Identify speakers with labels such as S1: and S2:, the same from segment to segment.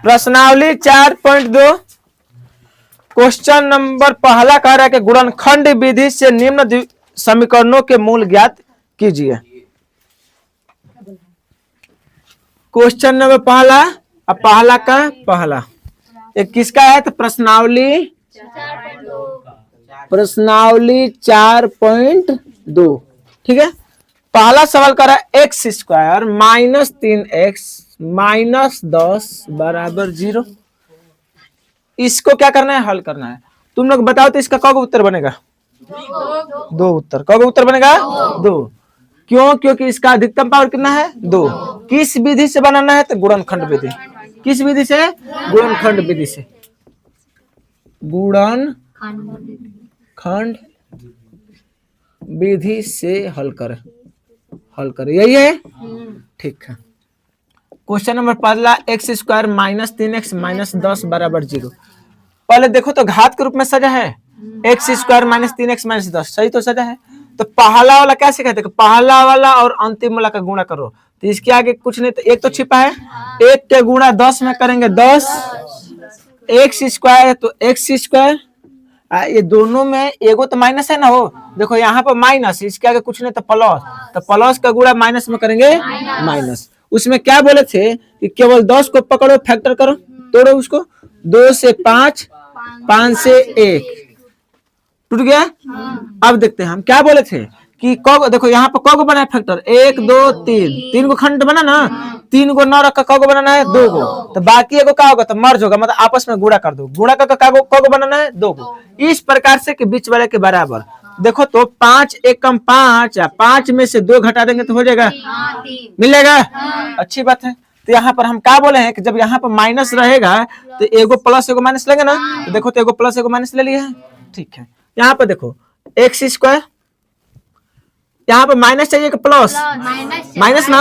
S1: प्रश्नावली 4.2 question number पहला कह रहा है कि गुणनखंड विधि से निम्न समीकरणों के मूल ज्ञात कीजिए। क्वेश्चन नंबर पहला, अब पहला का पहला एक किसका है तो प्रश्नावली 4.2, ठीक है। पहला सवाल कर रहा है x square minus 3x minus 10 बराबर 0। इसको क्या करना है, हल करना है। तुम लोग बताओ तो इसका कब उत्तर बनेगा? दो उत्तर। कब उत्तर बनेगा? दो। क्यों? क्योंकि इसका अधिकतम पावर कितना है? 2। किस विधि से बनाना है तो गुणनखंड विधि। किस विधि से? गुणनखंड विधि से। गुणनखंड विधि से हल कर यही है, ठीक है। क्वेश्चन नंबर पहला x square minus 3x minus 10 बराबर 0। पहले देखो तो घात के रूप में सजा है, x square minus 3x minus 10 सही तो सजा है। तो पहला वाला कैसे कहते हैं? पहला वाला और अंतिम वाला का गुणा करो तो इसके आगे कुछ नहीं, तो एक तो छिपा है, एक के गुणा 10 में करेंगे 10 एक्स स्क्वायर, तो एक्स स्क्वायर ये दोनों में एगो तो माइनस है ना, हो देखो यहाँ पर माइनस, इसके आगे कुछ नहीं तो प्लस, तो प्लस का गुणा माइनस में करेंगे माइनस। उसमें क्या बोले थे कि केवल 10 को पकड़ो, फैक्टर करो, तोड़ो उसको, 2 से 5, 5 से 1 टूट गया। अब देखते हैं हम क्या बोले थे कि कौ, देखो यहाँ पर कौ बना है फैक्टर, 1 2 3, 3 को खंड बना ना, 3 को 9 रखा, कौ बनाना है 2 को, तो बाकी एगो क्या होगा तो मर्ज होगा, मतलब आपस में गुणा कर दो, गुणा कर कौ बनाना है 2 को, इस प्रकार से कि बीच वाले के बराबर। देखो तो 5 1 कम 5, 5 में से 2 घटा देंगे तो हो जाएगा, मिलेगा। अच्छी बात है। तो यहाँ पर हम क्या बोले हैं कि जब यहाँ पर माइनस रहेगा तो एगो प्लस एगो माइनस लेंगे ना, तो देखो तो एगो प्लस एगो माइनस ले लिए हैं, ठीक है। यहाँ पर देखो एक्स स्क्वायर, यहाँ पर माइनस चाहिए कि प्लस? माइनस ना,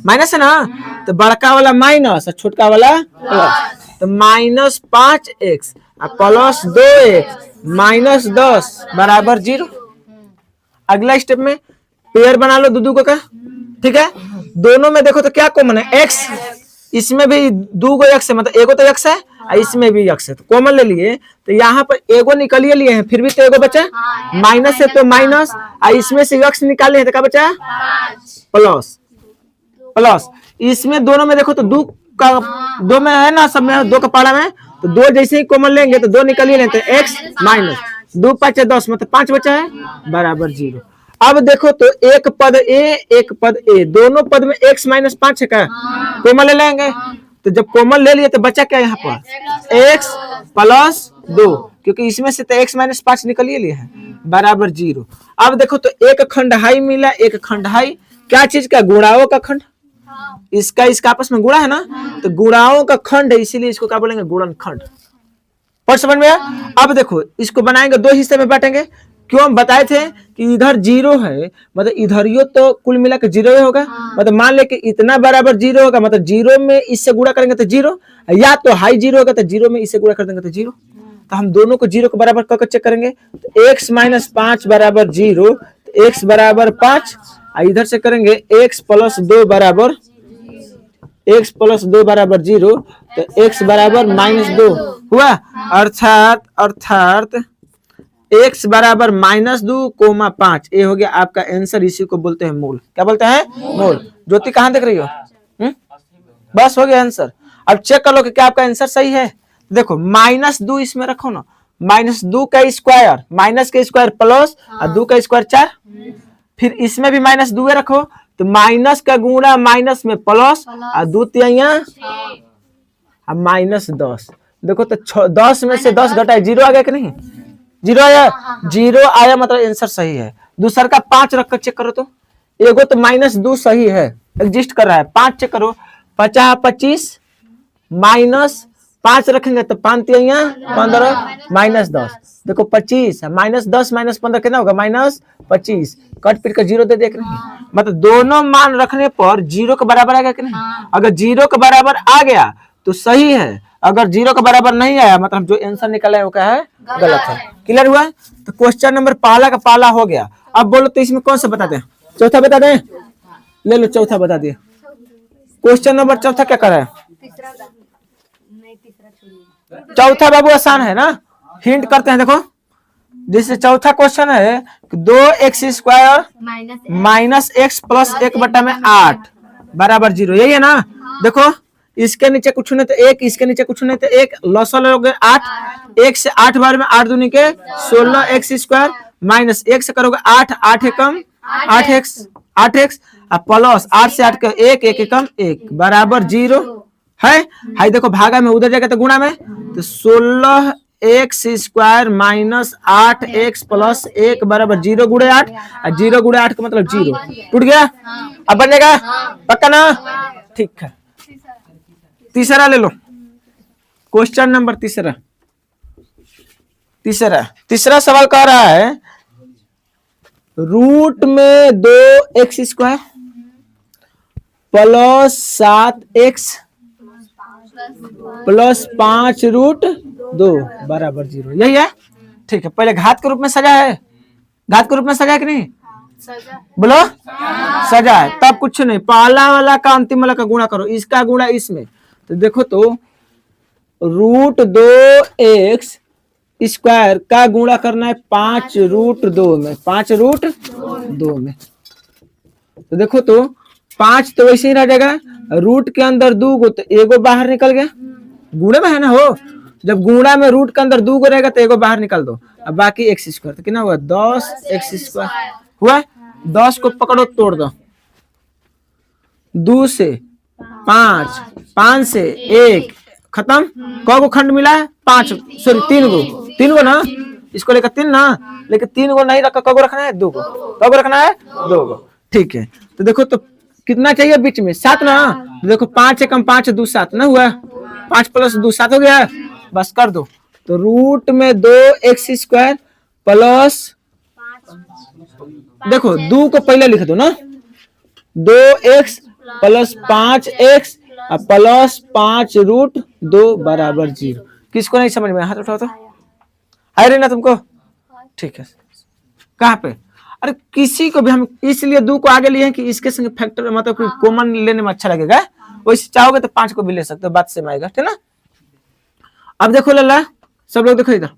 S1: माइनस है ना, तो बड़का वाला माइनस और छोटका वाला प्लस, तो minus 5x plus 2x minus 10 बराबर 0। अगला स्टेप में पेयर बना लो दो का, ठीक है। दोनों में देखो तो क्या कॉमन है, x, इसमें भी 2 x है, मतलब एगो तो x है और इसमें भी x है, तो कॉमन ले लिए, तो यहाँ पर एगो निकालिए लिए हैं, फिर भी तो एगो बचा माइनस है तो माइनस, और इसमें से x निकाले हैं तो क्या बचा प्लस, प्लस। इसमें दोनों में देखो तो 2 में है ना, सब में 2 का पारा में, तो 2 जैसे ही कॉमन लेंगे तो 2 निकालिए लेते हैं, x माइनस 2 5 10, मतलब 5 बचा है बराबर 0। अब देखो तो एक पद a एक पद a, दोनों पद में x माइनस 5 है क्या, कॉमन ले लेंगे, तो जब कॉमन ले लिए तो बचा क्या यहाँ पर x प्लस 2, क्योंकि इसमें से तो x माइनस 5 निकलिए लिए है बराबर 0। अब देखो तो एक खंडहाई मिला, एक खंडहाई क्या चीज का, गुणाओं का खंड, इसका आपस में गुणा है ना, तो गुणाओं का खंड है, इसीलिए इसको क्या बोलेंगे गुणनखंड। पर समझ में आया? अब देखो इसको बनाएंगे, 2 हिस्से में बांटेंगे, क्यों बताए थे कि इधर 0 है, मतलब इधर यो तो कुल मिला के 0 होगा, मतलब मान ले कि इतना बराबर 0 होगा, मतलब 0 में इससे गुणा करेंगे तो 0, या तो हाई 0 होगा तो 0 में इससे गुणा कर देंगे तो 0। तो हम दोनों को 0 के बराबर करके चेक करेंगे, तो x माइनस 5 बराबर 0, तो x बराबर 5, इधर से करेंगे x प्लस 2 बराबर 0, तो x बराबर माइनस 2 हुआ, अर्थात x बराबर माइनस 2,5, ये हो गया आपका आंसर। इसी को बोलते हैं मूल। क्या बोलते हैं? मूल। ज्योति कहाँ देख रही हो? बस हो गया आंसर। अब चेक कर लो कि क्या आपका आंसर सही है। देखो माइनस 2 इसमें रखो ना, माइनस 2 का स्क्वायर, माइनस का स्क्वायर प्लस और 2 का स्क्वायर 4, फिर इसमें भी माइनस 2 रखो, तो माइनस का गुणा माइनस में प्लस और 2 तिहाइयां माइनस 10। देखो तो 10 में से 10 घटाए 0 आ गया कि नहीं? 0 आया, 0 आया मतलब आंसर सही है। दूसरा का 5 रख कर चेक करो तो एगो तो माइनस 2 सही है, एग्जिस्ट कर रहा है। 5 चेक करो, 50 25 माइनस 5 रखेंगे तो 5 तिहाइयां 15 माइनस 10। देखो 25 माइनस 10 माइनस 15 कितना होगा? माइनस 25। कट पीट का 0 दे देख रहे हैं, मतलब दोनों मान रखने पर 0 के बराबर आ गया कि नहीं? अगर 0 के बराबर आ गया तो सही है, अगर 0 के बराबर नहीं आया मतलब जो आंसर निकला है वो क्या है? गलत है। क्लियर हुआ? तो क्वेश्चन नंबर पहला का पहला हो गया। अब बोलो तो इसमें कौन सा बता दें? चौथा बता दें? ले लो चौथा बता दिए। क्वेश्चन नंबर चौथा क्या कर रहा है? चौथा बाबू आसान है ना, हिंट करते हैं। देखो जैसे चौथा क्वेश्चन है कि 2x² माइनस एक्स प्लस 1/8 बराबर 0, यही है ना। देखो इसके नीचे कुछ नहीं तो 1, इसके नीचे कुछ नहीं तो 1, लॉसल हो गए 8, 1 से 8 बार में 8 दूनी के 16x² माइनस 1 से करोगे 8, 8 एकम 8x प्लस 8 से 8 का 1, 1 एकम 1 बराबर 0 है। हाई देखो भागा में उधर जाएगा तो गुणा में, तो 16x² माइनस 8x प्लस 1 बराबर 0 गुणे 8, और 0 गुणे 8 का मतलब 0, टूट गया। अब बन जाएगा पक्का ना, ठीक है। तीसरा ले लो, क्वेश्चन नंबर तीसरा सवाल कह रहा है रूट में 2x² plus 7x plus 5 root 2 बराबर 0, यही है। ठीक है, पहले घात के रूप में सजा है, घात के रूप में सजा है कि नहीं, बोलो सजा है। तब कुछ नहीं, पहला वाला का अंतिम वाला का गुणा करो, इसका गुणा इसमें, तो देखो तो रूट 2x² का गुणा करना है 5 रूट 2 में, 5 रूट 2 में, तो देखो तो 5 तो वैसे ही रह जाएगा, रूट के अंदर 2 गो तो एगो बाहर निकल गया, गुणे में है ना हो, जब गुणा में रूट के अंदर 2 गो रहेगा तो एगो बाहर निकाल दो, अब बाकी x², तो कितना हुआ 10x² हुआ। 10 को पकड़ो तोड़ दो, 2 से 5, 5 से 1 खत्म, कौ गो खंड मिला है 5, सॉरी 3 गो ना, इसको लेकर 3 ना, लेकिन 3 गो नहीं रखा, कौ गो रखना है 2 गो, कौ गो रखना है 2 गो, ठीक है। तो देखो तो कितना चाहिए बीच में 7 ना, तो देखो 5 एकम 5 2 7 ना हुआ, 5 प्लस 2 7 हो गया, बस कर दो। तो रूट में 2x² प्लस, देखो 2 को पहले लिख दो ना, 2x plus 5x plus 5 root 2 बराबर 0। किसको नहीं समझ में, हाथ उठाओ तो, आ रही ना तुमको, ठीक है। कहाँ पे, अरे किसी को भी हम इसलिए 2 को आगे लिए हैं कि इसके संग फैक्टर मतलब कॉमन लेने में अच्छा लगेगा, वैसे चाहोगे तो 5 को भी ले सकते हो, बात से आएगा, ठीक ना। अब देखो लल्ला, सब लोग देखो इधर,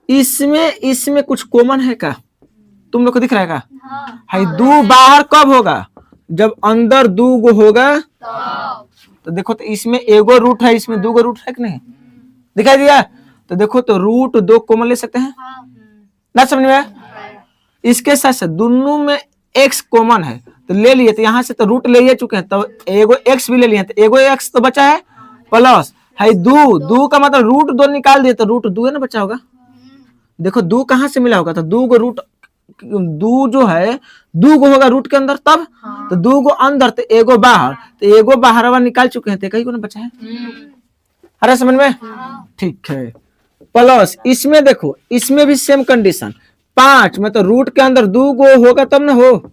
S1: इसमें कुछ कॉमन है क्या, तुम लोग को दिख रहा है क्या, हाई 2 बाहर कब होगा, जब अंदर 2 गो होगा, तो देखो तो इसमें एगो रूट है, इसमें 2 गो रूट है कि नहीं, दिखाई दिया, तो देखो तो रूट 2 कॉमन ले सकते हैं ना, समझ में। इसके साथ साथ दोनों में x कॉमन है तो ले लिए, तो यहाँ से तो रूट ले चुके हैं, तो एगो x भी ले लिए, तो एगो x तो बचा है प्लस है 2 का मतलब रूट 2 निकाल दिए, तो रूट 2 है ना बचा होगा। देखो 2 कहाँ से मिला होगा, तो 2 गो रूट, 2 जो है 2 गो होगा रूट के अंदर तब, तो 2 गो अंदर तो एगो बाहर, तो एगो बाहर वाला निकाल चुके हैं, तो कहीं को ना बचा है, अरे समझ में, ठीक है। प्लस इसमें देखो, इसमें भी सेम कंडीशन, 5 मतलब रूट के अंदर 2 गो होगा तब ना हो,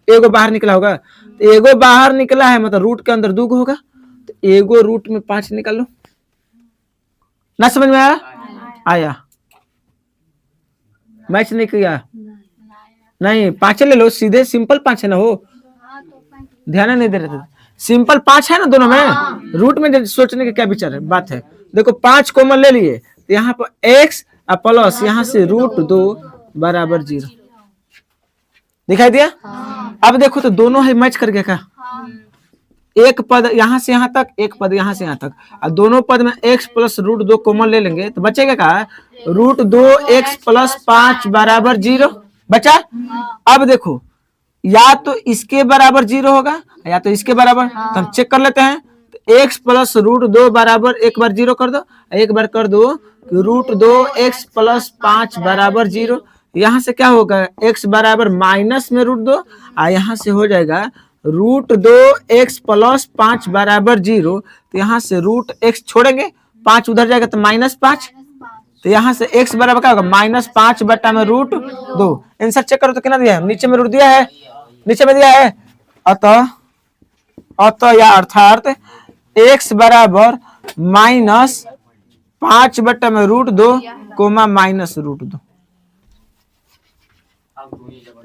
S1: एगो बाहर निकला होगा, तो एगो बाहर निकला है मतलब रूट के अंदर 2 गो होगा, तो एगो रूट में 5 निकाल लो ना, समझ में आया मैच नहीं किया, नहीं 5 ले लो, सीधे सिंपल 5 है ना हो, ध्यान नहीं दे रहे थे, सिंपल 5 है ना दोनों में, रूट में सोचने का क्या विचार है, बात है। देखो 5 कॉमन ले लिए, तो यहाँ पर x प्लस यहाँ से रूट 2 बराबर 0, दिखाई दिया। अब देखो तो दोनों है मैच कर गया क्या, एक पद यहाँ से यहाँ तक, एक पद यहाँ से यहाँ तक, और दोनों पद में x प्लस रूट 2 कॉमन ले लेंगे, तो बचेगा क्या, रूट 2x प्लस 5 बराबर 0 बचा। अब देखो या तो इसके बराबर 0 होगा या तो इसके बराबर, तो हम चेक कर लेते हैं, तो x प्लस रूट 2 बराबर एक बार 0 कर दो, एक बार कर दो कि रूट 2x प्लस 5 बराबर 0, यहाँ से क्या होगा x बराबर माइनस में रूट 2, और यहाँ से हो जाएगा रूट 2x प्लस 5 बराबर 0, तो यहाँ से रूट x छोड़ेंगे, 5 उधर जाएगा तो -5, तो यहाँ से x बराबर क्या होगा -5 बटा में रूट 2। आंसर चेक करो तो कितना दिया है, नीचे में रूट दिया है, नीचे में दिया है, अतः या अर्थात x बराबर -5 बटा में root 2 comma minus root 2,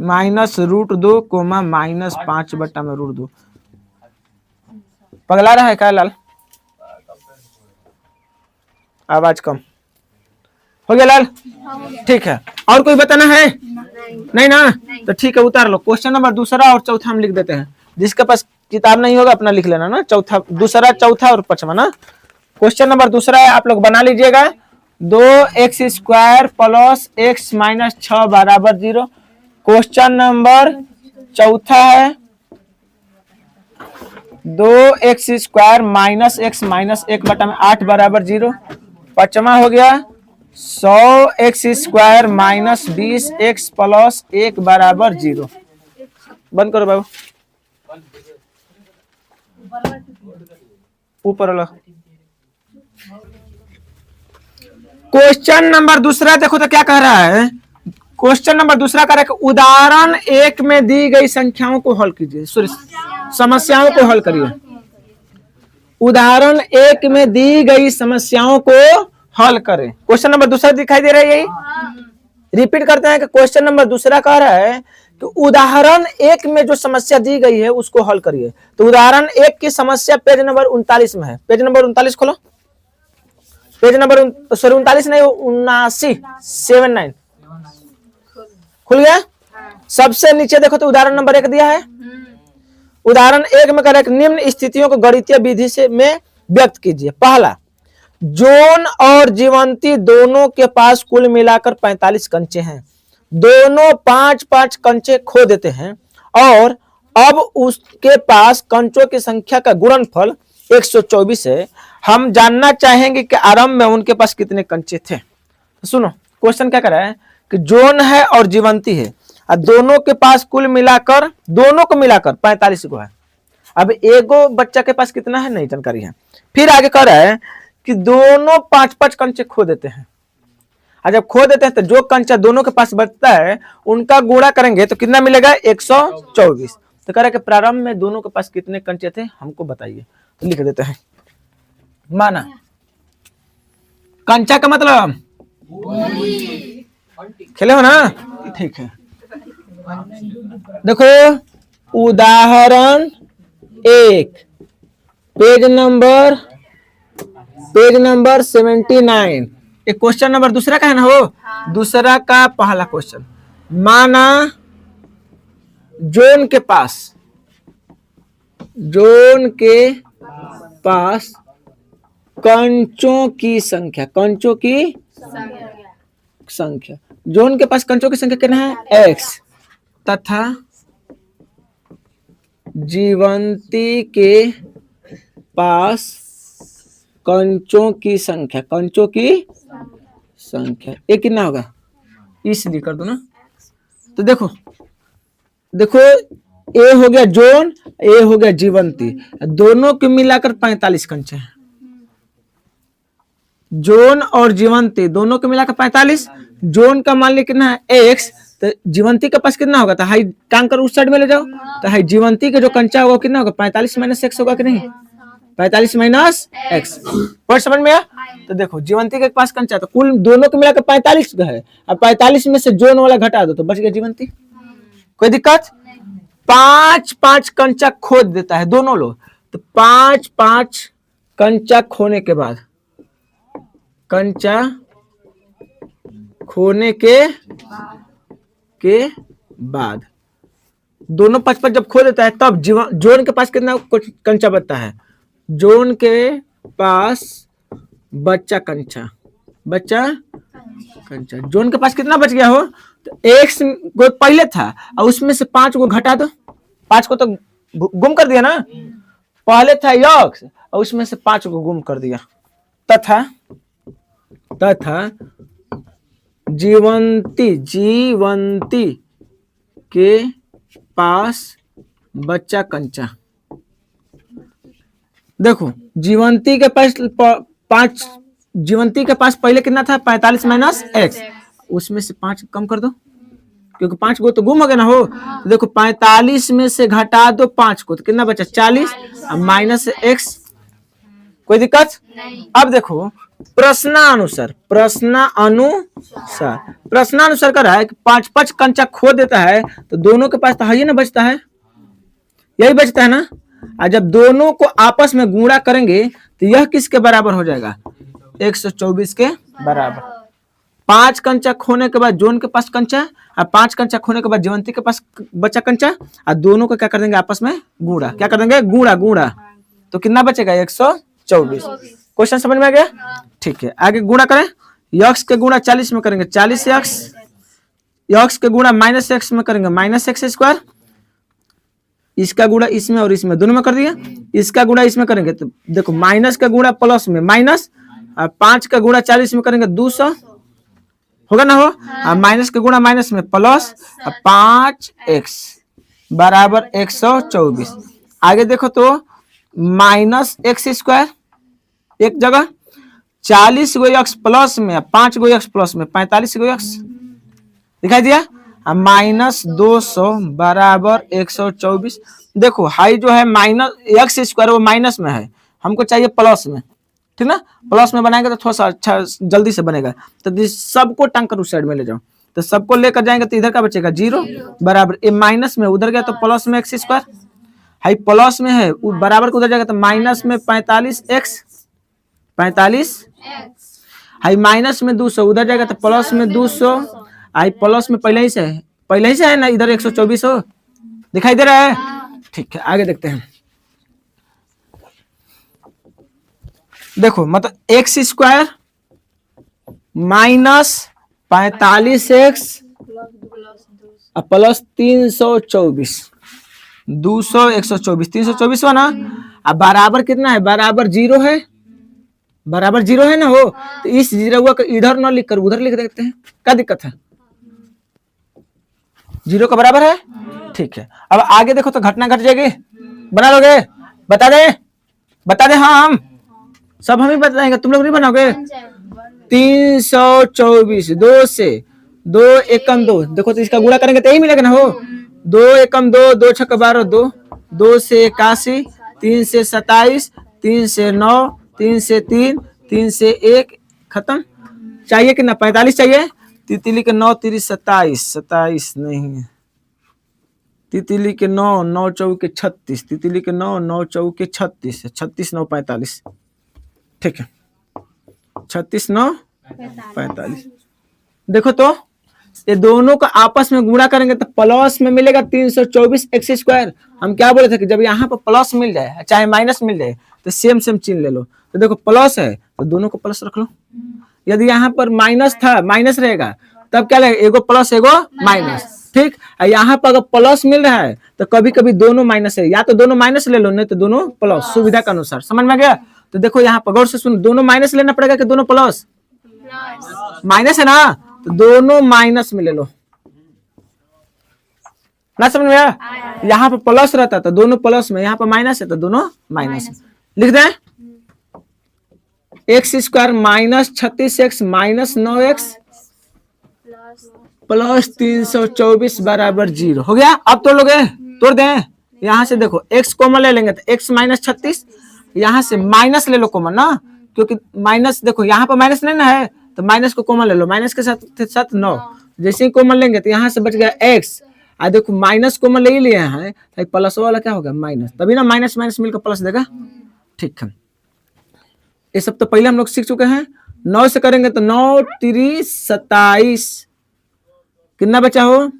S1: minus root 2 comma -5 बटा में रूट 2। पगला रहा है क्या लाल, आवाज कम हो गया लाल? ठीक है, और कोई बताना है? नहीं ना? तो ठीक है, उतार लो। क्वेश्चन नंबर दूसरा और चौथा हम लिख देते हैं। जिसके पास किताब नहीं होगा अपना लिख लेना ना, चौथा, दूसरा, चौथा और पांचवा ना। क्वेश्चन नंबर दूसरा है, आप लोग बना लीजिएगा। 2x² प्लस x माइनस 6 बराबर 0। क्वेश्चन नंबर चौथा है 2x² माइनस x माइनस 1/8 बराबर 0। पांचवा हो गया 100x² माइनस 20x प्लस 1 बराबर 0। बंद करो बाबू, ऊपर वाला। क्वेश्चन नंबर दूसरा देखो तो क्या कह रहा है। क्वेश्चन नंबर दूसरा कह रहा है कि उदाहरण 1 में दी गई संख्याओं को हल कीजिए। सॉरी, समस्याओं को हल करिए। उदाहरण 1 में दी गई समस्याओं को हल करें। क्वेश्चन नंबर दूसरा दिखाई दे रहा है, यही रिपीट करते हैं कि क्वेश्चन नंबर दूसरा कह रहा है कि उदाहरण 1 में जो समस्या दी गई है उसको हल करिए। तो उदाहरण 1 की समस्या पेज नंबर 39 में है। पेज नंबर 39 खोलो। पेज नंबर 39 नहीं, 79 खुल गया। सबसे नीचे देखो तो उदाहरण नंबर 1 दिया है। उदाहरण 1 में कह रहा है निम्न स्थितियों को गणितीय विधि से में व्यक्त कीजिए। पहला, जॉन और जीवंती दोनों के पास कुल मिलाकर 45 कंचे हैं। दोनों 5-5 कंचे खो देते हैं और अब उसके पास कंचों की संख्या का गुणनफल 124 है। हम जानना चाहेंगे कि आरंभ में उनके पास कितने कंचे थे। तो सुनो, क्वेश्चन क्या कर रहा है कि जॉन है और जीवंती है और दोनों के पास कुल मिलाकर, दोनों को मिलाकर 45 को है। अब एगो बच्चा के पास कितना है नहीं जानकारी है। फिर आगे कह रहा है कि दोनों 5-5 कंचे खो देते हैं। और जब खो देते हैं तो जो कंचा दोनों के पास बचता है उनका गुणा करेंगे तो कितना मिलेगा? 124। तो कह रहा है कि प्रारंभ में दोनों के पास कितने कंचे थे हमको बताइए। तो लिख देते हैं। माना कंचा का मतलब खेले हो ना, ठीक है। देखो उदाहरण 1 पेज नंबर 79। एक क्वेश्चन नंबर दूसरा का है ना हो। दूसरा का पहला क्वेश्चन, माना जॉन के पास कंचों की संख्या, जॉन के पास कंचों की संख्या कितना है? x तथा जीवंती के पास कंचों की संख्या, ये कितना होगा? इसलिए कर दो ना। तो देखो ए हो गया जॉन, ए हो गया जीवंती, दोनों के मिलाकर 45 कंचे हैं। जॉन और जीवंती दोनों के मिलाकर 45। जॉन का मान लिया कितना है? x। तो जीवंती के पास कितना होगा? तो हाई टांग कर उस साइड में ले जाओ। तो हाई जीवंती के जो कंचा होगा कितना होगा? 45 माइनस x होगा कि नहीं? 45 माइनस x। पॉइंट समझ में आया? तो देखो जीवंती के पास कंचा, तो कुल दोनों के मिलाकर 45 है। अब 45 में से जॉन वाला घटा दो तो बच गया जीवंती। कोई दिक्कत? 5-5 कंचा खोद देता है दोनों लोग। तो 5-5 कंचा खोने के बाद, दोनों 5-5 जब खो देता है तब जॉन के पास कितना कंचा बचता है? जॉन के पास बच्चा कंचा, जॉन के पास कितना बच गया हो? तो x को पहले था और उसमें से 5 को घटा दो। 5 को तो गुम कर दिया ना, पहले था x और उसमें से 5 को गुम कर दिया। तथा जीवंती के पास बच्चा कंचा। देखो जीवंती के पास पहले कितना था? 45 माइनस x। उसमें से 5 कम कर दो क्योंकि 5 को तो गुम हो गया ना हो। तो देखो 45 में से घटा दो 5 को तो कितना बचा? 40 और माइनस x। कोई दिक्कत? अब देखो प्रश्नानुसार कर रहा है कि 5-5 कंचा खो देता है तो दोनों के पास तो है ना बचता है, यही बचता है ना। और जब दोनों को आपस में गुणा करेंगे तो यह किसके बराबर हो जाएगा? 124 के बराबर। 5 कंचा खोने के बाद जोन के पास कंचा और 5 कंचा खोने के बाद जीवंती के पास बचा कंचा और दोनों को क्या कर देंगे आपस में गुणा। क्या कर देंगे गुणा गुणा। तो कितना बचेगा 124। क्वेश्चन समझ में आ गया। ठीक है आगे गुणा करें। यक्स के गुणा 40 में करेंगे 40 यक्स। यक्स के गुणा माइनस एक्स में करेंगे माइनस एक्स स्क्वायर। इसका गुणा इसमें और इसमें दोनों में कर दिया। इसका गुणा इसमें करेंगे तो देखो माइनस का गुणा प्लस में माइनस और 5 का गुणा 40 में करेंगे 200 होगा ना हो। और माइनस का गुणा माइनस में प्लस 5x बराबर 124। आगे देखो तो माइनस एक्स स्क्वायर एक जगह 40 गो एक्स प्लस में 5 गो एक्स प्लस में 45 गो एक्स दिखाई दिया। माइनस 200 बराबर 124। देखो हाई जो है माइनस एक्स स्क्वायर वो माइनस में है, हमको चाहिए प्लस में, ठीक ना। प्लस में बनाएंगे तो थोड़ा सा अच्छा जल्दी से बनेगा। तो सबको टांग कर उस साइड में ले जाओ, तो सबको लेकर जाएंगे तो इधर का बचेगा 0 बराबर ये माइनस में उधर गया तो प्लस में एक्स स्क्वायर। हाई प्लस में है बराबर को उधर जाएगा तो माइनस में 45x 45। हाई माइनस में 200 उधर जाएगा तो प्लस में 200। आई प्लस में पहले ही से है ना, इधर 124 हो दिखाई दे रहा है। ठीक है आगे देखते हैं। देखो मतलब x square minus 45x plus 324 200 124 324 हुआ ना। अब बराबर कितना है बराबर 0 है, बराबर 0 है ना हो। तो इस 0 को इधर ना लिख कर उधर लिख देते हैं, क्या दिक्कत है। 0 का बराबर है। ठीक है अब आगे देखो तो घटना घट जाएगी, बना लोगे। बता दे हाँ हम सब हम ही बताएंगे, तुम लोग नहीं बनाओगे। 324 2 से 2 एकम 2 देखो तो इसका गुणा करेंगे तो यही मिलेगा ना हो। 2 एकम 2 2 छक्का 12 2 2 से 81 3 से 27 3 से 9 3 से 3 3 से 1 खत्म। चाहिए कि ना 45 चाहिए। तितली के 9 3 27 नहीं है। तितली के 9 9 चौके 36 तितली के 9 9 चौके 36 36 9 45। ठीक है 36 9 45। देखो तो ये दोनों का आपस में गुणा करेंगे तो प्लस में मिलेगा 324 एक्स स्क्वायर। हम क्या बोले थे कि जब यहाँ पर प्लस मिल जाए चाहे माइनस मिल जाए तो सेम चिन्ह ले लो। तो देखो प्लस है तो दोनों को प्लस रख लो। यदि यहाँ पर माइनस था माइनस रहेगा तब क्या लगेगा एगो प्लस एगो माइनस। ठीक यहाँ पर अगर प्लस मिल रहा है तो कभी कभी दोनों माइनस है, या तो दोनों माइनस ले लो नहीं तो दोनों प्लस, सुविधा के अनुसार। समझ में आ गया। तो देखो यहाँ पर गौर से सुनो, दोनों माइनस लेना पड़ेगा कि दोनों प्लस। माइनस है ना तो दोनों माइनस में ले लो ना। समझ में आया। यहाँ पर प्लस रहता तो दोनों प्लस में, यहाँ पर माइनस है तो दोनों माइनस। लिख दें x square minus 36x minus 9x plus 324 बराबर 0 हो गया। अब तोड़ लोगे, तोड़ दें। यहाँ से देखो x कॉमन ले लेंगे तो x माइनस 36, यहाँ से माइनस ले लो कॉमन ना, क्योंकि माइनस देखो यहाँ पर माइनस नहीं ना है तो माइनस को कॉमन ले लो। माइनस के साथ 9 जैसे ही कॉमन लेंगे तो यहाँ से बच गया x। आ देखो माइनस कॉमन ले ही लिए हैं तो प्लस वाला क्या होगा माइनस, तभी ना माइनस माइनस मिलकर प्लस देगा। ठीक है ये सब तो पहले हम लोग सीख चुके हैं। 9 से करेंगे तो 9 3 27 कितना बचा हो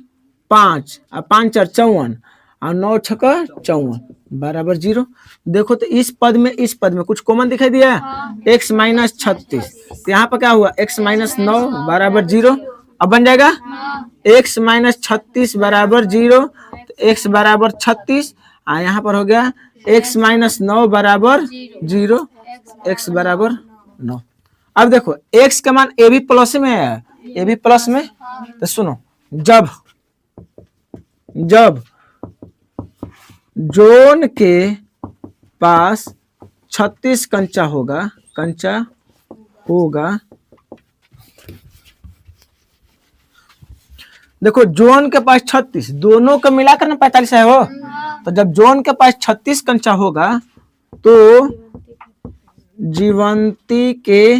S1: 5 और 5 4 54 और 9 6 54 बराबर 0। देखो तो इस पद में कुछ कॉमन दिखाई दिया x माइनस 36 तो यहाँ पर क्या हुआ x माइनस 9 बराबर 0। अब बन जाएगा x माइनस 36 बराबर 0 तो x बराबर 36 और यहाँ पर हो गया x माइनस 9 बराबर 0 x बराबर 9। अब देखो x का मान ए भी प्लस में है, ए भी प्लस में। तो सुनो जब जोन के पास 36 कंचा होगा देखो जोन के पास 36 दोनों का मिलाकर ना 45 है हो। तो जब जोन के पास 36 कंचा होगा तो जीवंती के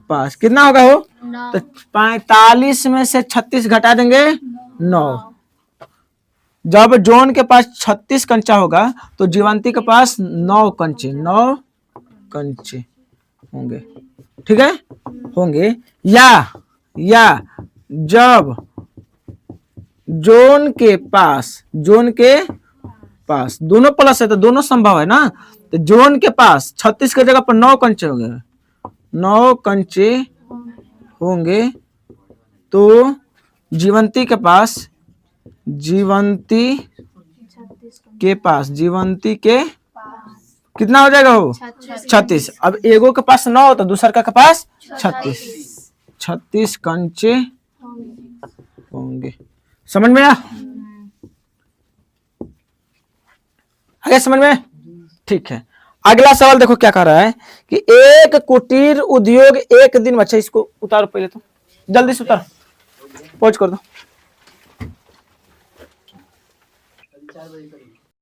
S1: पास कितना होगा हो। तो 45 में से 36 घटा देंगे 9। जब जोन के पास 36 कंचा होगा तो जीवंती के पास 9 कंचे होंगे, ठीक है, होंगे। या जब जोन के पास दोनों प्लस है तो दोनों संभव है ना, तो जोन के पास 36 की जगह पर 9 कंचे होंगे, 9 कंचे होंगे, तो जीवंती के कितना हो जाएगा वो 36। अब एगो के पास 9 तो दूसर का के पास 36 कंचे होंगे। समझ में आया? आगे समझ में? ठीक है। अगला सवाल देखो क्या कह रहा है कि एक कुटीर उद्योग एक दिन में, अच्छा इसको उतारो पहले, तो जल्दी से उतारो, पहुंच कर दो।